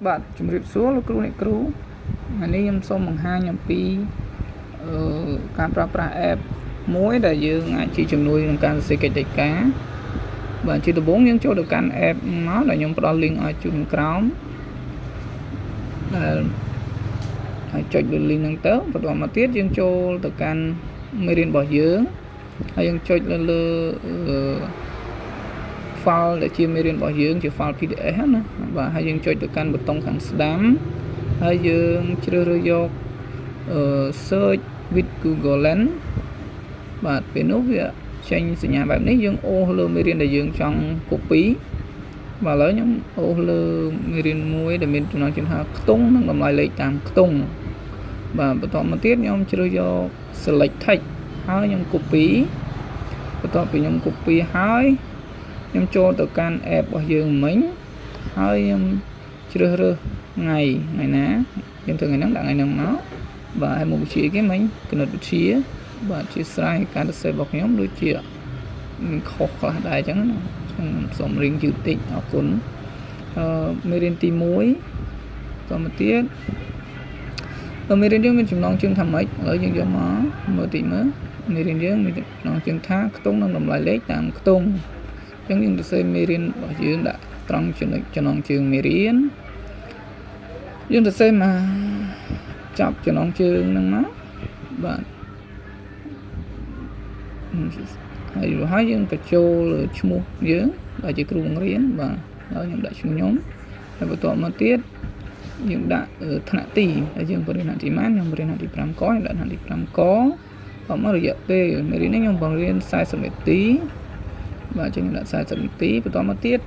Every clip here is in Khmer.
បាទជំរាបសួរលោកគ្រូអ្នកគ្រូថ្ងៃនេះខ្ញុំសូមបង្ហាញអំពីការប្រើប្រាស់ app មួយដែលយើងអាចជាជំនួយក្នុងការសរសេរកិច្ចការ បាទជាដំបូងយើងចូលទៅកាន់ app មកដែលខ្ញុំផ្ដល់ link ឲ្យជូនក្រោមដែលហើយចុចលើ link ហ្នឹងទៅបន្តមកទៀតយើងចូលទៅកាន់មេរៀនរបស់យើងហើយយើងចុចលើ file ដែលជាមេរៀនរបស់យើងជា file PDF ណាបាទហើយយើងចុចទៅកាន់ប៊ូតុងខាងស្ដាំហើយយើងជ្រើសរើសយក search with Google Lens បាទពេលនោះវាចេញសញ្ញាបែបនេះយើងអូសលើមេរៀនដែលយើងចង់ copy បាទឥឡូវខ្ញុំអូសលើមេរៀនមួយដែលមានចំណងជើងថាខ្ទង់និងតម្លៃលេខតាមខ្ទង់បាទបន្តមកទៀតខ្ញុំជ្រើសយក select text ហើយខ្ញុំ copy បន្ទាប់ពីខ្ញុំ copy ហើយខ្ញុំចូលទៅកាន់ app របស់យើងមិញហើយខ្ញុំជ្រើសរើសថ្ងៃណាយើងធ្វើថ្ងៃហ្នឹងដាក់ថ្ងៃហ្នឹងមកបាទហើយមុខវិជ្ជាគេមិញគណិតវិទ្យាបាទជាស្រ័យការសរសេររបស់ខ្ញុំដូចជាមានខុសខ្លះដែរអញ្ចឹងណាខ្ញុំសូមរៀងយឺតតិចអរគុណមេរៀនទី1តមកទៀតមេរៀនយើងមានចំណងជើងថាម៉េចឥឡូវយើងយកមកមើលតិចមើលមេរៀនយើងមានចំណងជើងថាខ្ទង់និងតម្លៃលេខតាមខ្ទង់អញ្ចឹងយើងសរសេរមេរៀនរបស់យើងដាក់ត្រង់ចំណងជើងមេរៀនយើងសរសេរមកចាប់ចំណងជើងហ្នឹងមកបាទហើយយើងទៅចូលលើឈ្មោះយើងដែលជាគ្រូបង្រៀនបាទហើយខ្ញុំដាក់ឈ្មោះខ្ញុំហើយបន្ទាប់មកទៀតយើងដាក់ថ្នាក់ទីហើយយើងបរិញ្ញាបត្រទីម៉ានខ្ញុំបរិញ្ញាបត្រទី5កខ្ញុំដាក់ថ្នាក់ទី5កបាទមករយៈពេលមេរៀននេះខ្ញុំបង្រៀន40នាទីបាទយើងដាក់40នាទីបន្តមកទៀត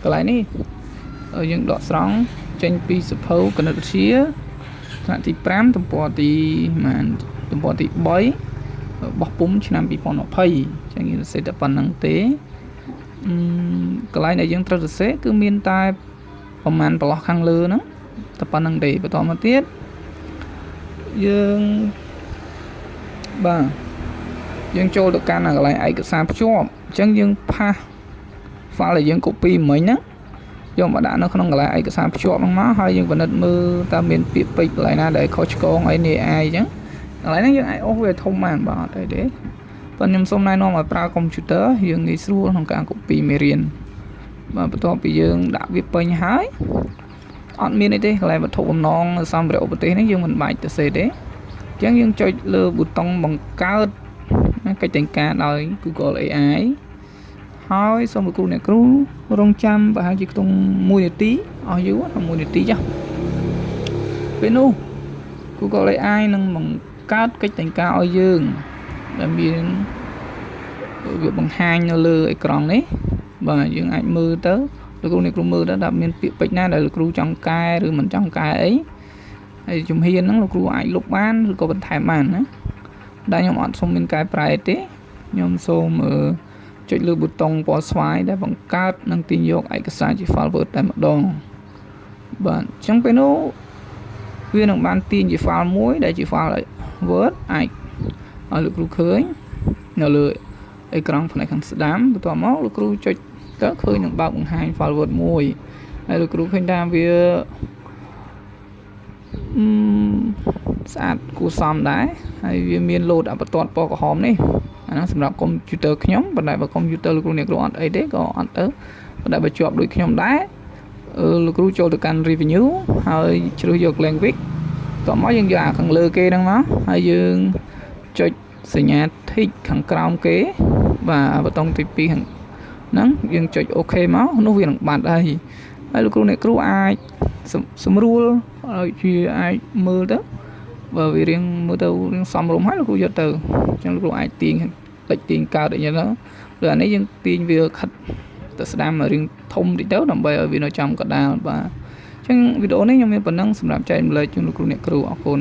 កន្លែងនេះយើងដកស្រង់ចេញពីសភៅគណិតវិទ្យាថ្នាក់ទី5ទំព័រទីទំព័រទី3បោះពុំឆ្នាំ2020ចឹងយើងសរសេរតែប៉ុណ្្នឹងទេកន្លែងដែលយើងត្រូវសរសេរគឺមានតែប្រមាណប្រឡោះខាងលើហ្នឹងតែប៉ុណ្្នឹងទេបន្តមកទៀតយើងបាទយើងចូលទៅកាន់កន្លែងឯកសារភ្ជាប់អញ្ចឹងយើងផាស file ដែលយើង copy មិញហ្នឹងយកមកដាក់នៅក្នុងកន្លែងឯកសារភ្ជាប់ហ្នឹងមកហើយយើងពិនិត្យមើលតើមានពាក្យពេចន៍កន្លែងណាដែលខុសឆ្គងអីនេះអញ្ចឹងកន្លែងហ្នឹងយើងអាចអូសវាធំបានបាទអត់អីទេប៉ុន្តែខ្ញុំសូមណែនាំឲ្យប្រើកុំព្យូទ័រយើងងាយស្រួលក្នុងការ copy មេរៀនបាទបន្ទាប់ពីយើងដាក់វាពេញហើយអត់មានអីទេកន្លែងវត្ថុបំណងសម្ភារៈឧបទេសនេះយើងមិនបាច់ទៅសេទេអញ្ចឹងយើងចុចលើប៊ូតុងបង្កើតកិច្ចតែងការដោយ Google AI ហើយសូមលោកគ្រូអ្នកគ្រូរងចាំប្រហែលជាខ្ទង់1នាទីអស់យូរ1នាទីចាស់ពេលនោះ Google AI នឹងបង្កើតកិច្ចតែងការឲ្យយើងដែលមានវាបង្ហាញនៅលើអេក្រង់នេះបាទយើងអាចមើលទៅលោកគ្រូអ្នកគ្រូមើលទៅថាមានពាក្យពេចន៍ណាដែលលោកគ្រូចង់កែឬមិនចង់កែអីហើយជំហានហ្នឹងលោកគ្រូអាចលុបបានឬក៏បន្ថែមបានណាដែលខ្ញុំអត់សូមមានកែប្រែទេខ្ញុំសូមចុចលើប៊ូតុងពណ៌ស្វាយដែលបង្កើតនិងទាញយកឯកសារជា file Word តែម្ដងបាទអញ្ចឹងពេលនោះវានឹងបានទាញជា file មួយដែលជា file Word អាចឲ្យលោកគ្រូឃើញនៅលើអេក្រង់ផ្នែកខាងស្ដាំបន្ទាប់មកលោកគ្រូចុចទៅឃើញនឹងបើកបង្ហាញ file Word មួយហើយលោកគ្រូឃើញថាវាស្អាតគួរសមដែរហើយវាមាន load បន្ទាត់ពណ៌ក្រហមនេះអាហ្នឹងសម្រាប់កុំព្យូទ័រខ្ញុំប៉ុន្តែបើកុំព្យូទ័រលោកគ្រូអ្នកគ្រូអត់អីទេក៏អត់ទៅប៉ុន្តែបើជាប់ដូចខ្ញុំដែរលោកគ្រូចូលទៅកាន់ revenue ហើយជ្រើសយក language តោះមកយើងយកអាខាងលើគេហ្នឹងមកហើយយើងចុចសញ្ញា tick ខាងក្រោមគេបាទប៊ូតុងទី2ហ្នឹងយើងចុច OK មកនោះវានឹងបាត់ហើយលោកគ្រូអ្នកគ្រូអាចសម្រួលឲ្យជាអាចមើលទៅបើវារៀងមើលទៅរៀងសមរម្យហើយលោកគ្រូយកទៅអញ្ចឹងលោកគ្រូអាចទាញតិចទាញកើតអីចឹងទៅឬអានេះយើងទាញវាខិតទៅស្ដាំរៀងធំតិចទៅដើម្បីឲ្យវានៅចំកណ្ដាលបាទអញ្ចឹងវីដេអូនេះខ្ញុំមានប៉ុណ្ណឹងសម្រាប់ចែករំលែកជូនលោកគ្រូអ្នកគ្រូអរគុណ